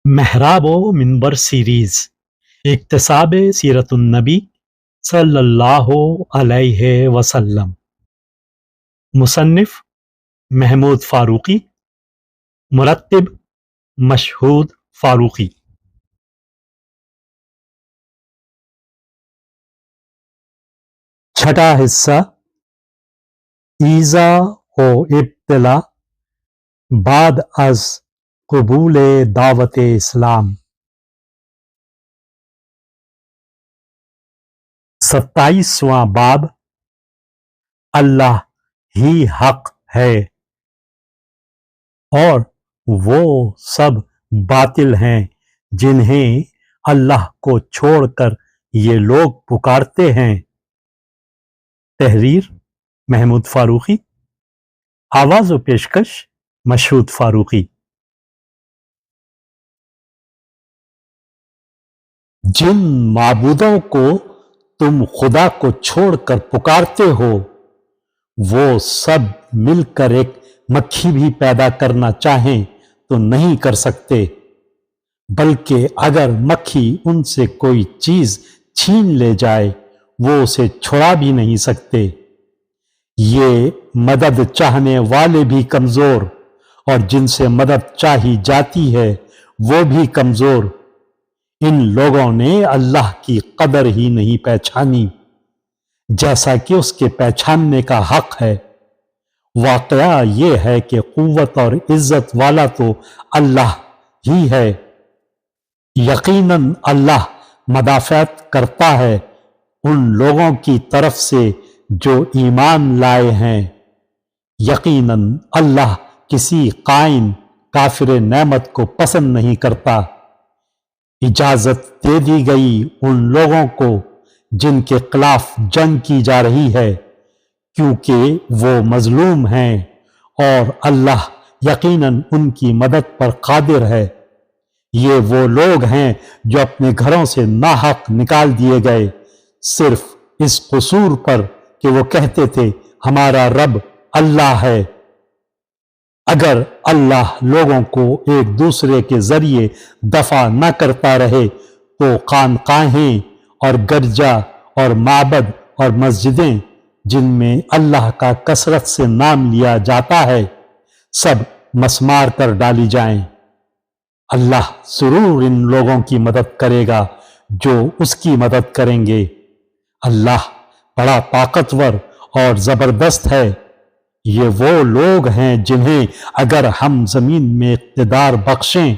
محراب و منبر سیریز اکتساب سیرت النبی صلی اللہ علیہ وسلم، مصنف محمود فاروقی، مرتب مشہود فاروقی۔ چھٹا حصہ، ایذا و ابتلا بعد از قبول دعوت اسلام۔ 27واں باب، اللہ ہی حق ہے اور وہ سب باطل ہیں جنہیں اللہ کو چھوڑ کر یہ لوگ پکارتے ہیں۔ تحریر محمود فاروقی، آواز و پیشکش مشہود فاروقی۔ جن معبودوں کو تم خدا کو چھوڑ کر پکارتے ہو وہ سب مل کر ایک مکھی بھی پیدا کرنا چاہیں تو نہیں کر سکتے، بلکہ اگر مکھی ان سے کوئی چیز چھین لے جائے وہ اسے چھڑا بھی نہیں سکتے۔ یہ مدد چاہنے والے بھی کمزور اور جن سے مدد چاہی جاتی ہے وہ بھی کمزور۔ ان لوگوں نے اللہ کی قدر ہی نہیں پہچانی جیسا کہ اس کے پہچاننے کا حق ہے۔ واقعہ یہ ہے کہ قوت اور عزت والا تو اللہ ہی ہے۔ یقیناً اللہ مدافعت کرتا ہے ان لوگوں کی طرف سے جو ایمان لائے ہیں۔ یقیناً اللہ کسی قائن کافر نعمت کو پسند نہیں کرتا۔ اجازت دے دی گئی ان لوگوں کو جن کے خلاف جنگ کی جا رہی ہے کیونکہ وہ مظلوم ہیں، اور اللہ یقیناً ان کی مدد پر قادر ہے۔ یہ وہ لوگ ہیں جو اپنے گھروں سے ناحق نکال دیے گئے صرف اس قصور پر کہ وہ کہتے تھے ہمارا رب اللہ ہے۔ اگر اللہ لوگوں کو ایک دوسرے کے ذریعے دفع نہ کرتا رہے تو خانقاہیں اور گرجا اور معبد اور مسجدیں جن میں اللہ کا کثرت سے نام لیا جاتا ہے سب مسمار کر ڈالی جائیں۔ اللہ ضرور ان لوگوں کی مدد کرے گا جو اس کی مدد کریں گے۔ اللہ بڑا طاقتور اور زبردست ہے۔ یہ وہ لوگ ہیں جنہیں اگر ہم زمین میں اقتدار بخشیں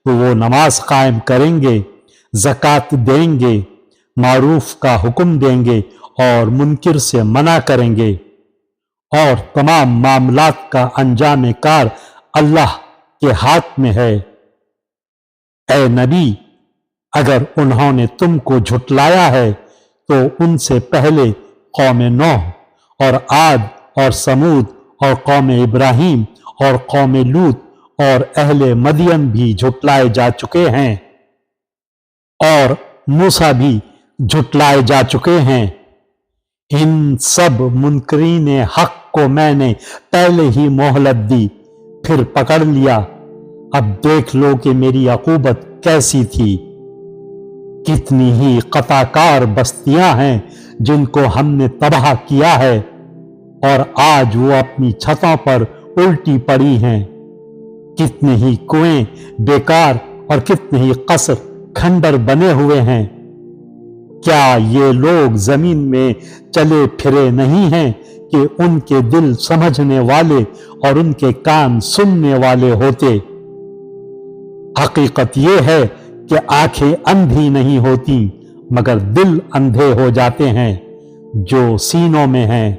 تو وہ نماز قائم کریں گے، زکوٰۃ دیں گے، معروف کا حکم دیں گے اور منکر سے منع کریں گے، اور تمام معاملات کا انجام کار اللہ کے ہاتھ میں ہے۔ اے نبی، اگر انہوں نے تم کو جھٹلایا ہے تو ان سے پہلے قوم نوح اور عاد اور سمود اور قوم ابراہیم اور قوم لوط اور اہل مدین بھی جھٹلائے جا چکے ہیں، اور موسیٰ بھی جھٹلائے جا چکے ہیں۔ ان سب منکرین حق کو میں نے پہلے ہی مہلت دی، پھر پکڑ لیا۔ اب دیکھ لو کہ میری عقوبت کیسی تھی۔ کتنی ہی قطع کار بستیاں ہیں جن کو ہم نے تباہ کیا ہے، اور آج وہ اپنی چھتوں پر الٹی پڑی ہیں۔ کتنے ہی کنویں بیکار اور کتنے ہی قصر کھنڈر بنے ہوئے ہیں۔ کیا یہ لوگ زمین میں چلے پھرے نہیں ہیں کہ ان کے دل سمجھنے والے اور ان کے کان سننے والے ہوتے؟ حقیقت یہ ہے کہ آنکھیں اندھی نہیں ہوتی مگر دل اندھے ہو جاتے ہیں جو سینوں میں ہیں۔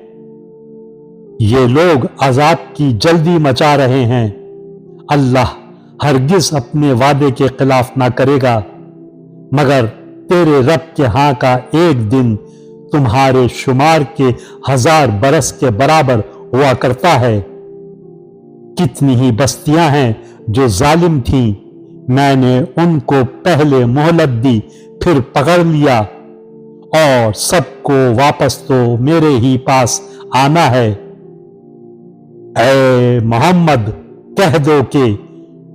یہ لوگ عذاب کی جلدی مچا رہے ہیں۔ اللہ ہرگز اپنے وعدے کے خلاف نہ کرے گا، مگر تیرے رب کے ہاں کا ایک دن تمہارے شمار کے 1000 برس کے برابر ہوا کرتا ہے۔ کتنی ہی بستیاں ہیں جو ظالم تھیں، میں نے ان کو پہلے مہلت دی پھر پکڑ لیا، اور سب کو واپس تو میرے ہی پاس آنا ہے۔ اے محمد، کہہ دو کہ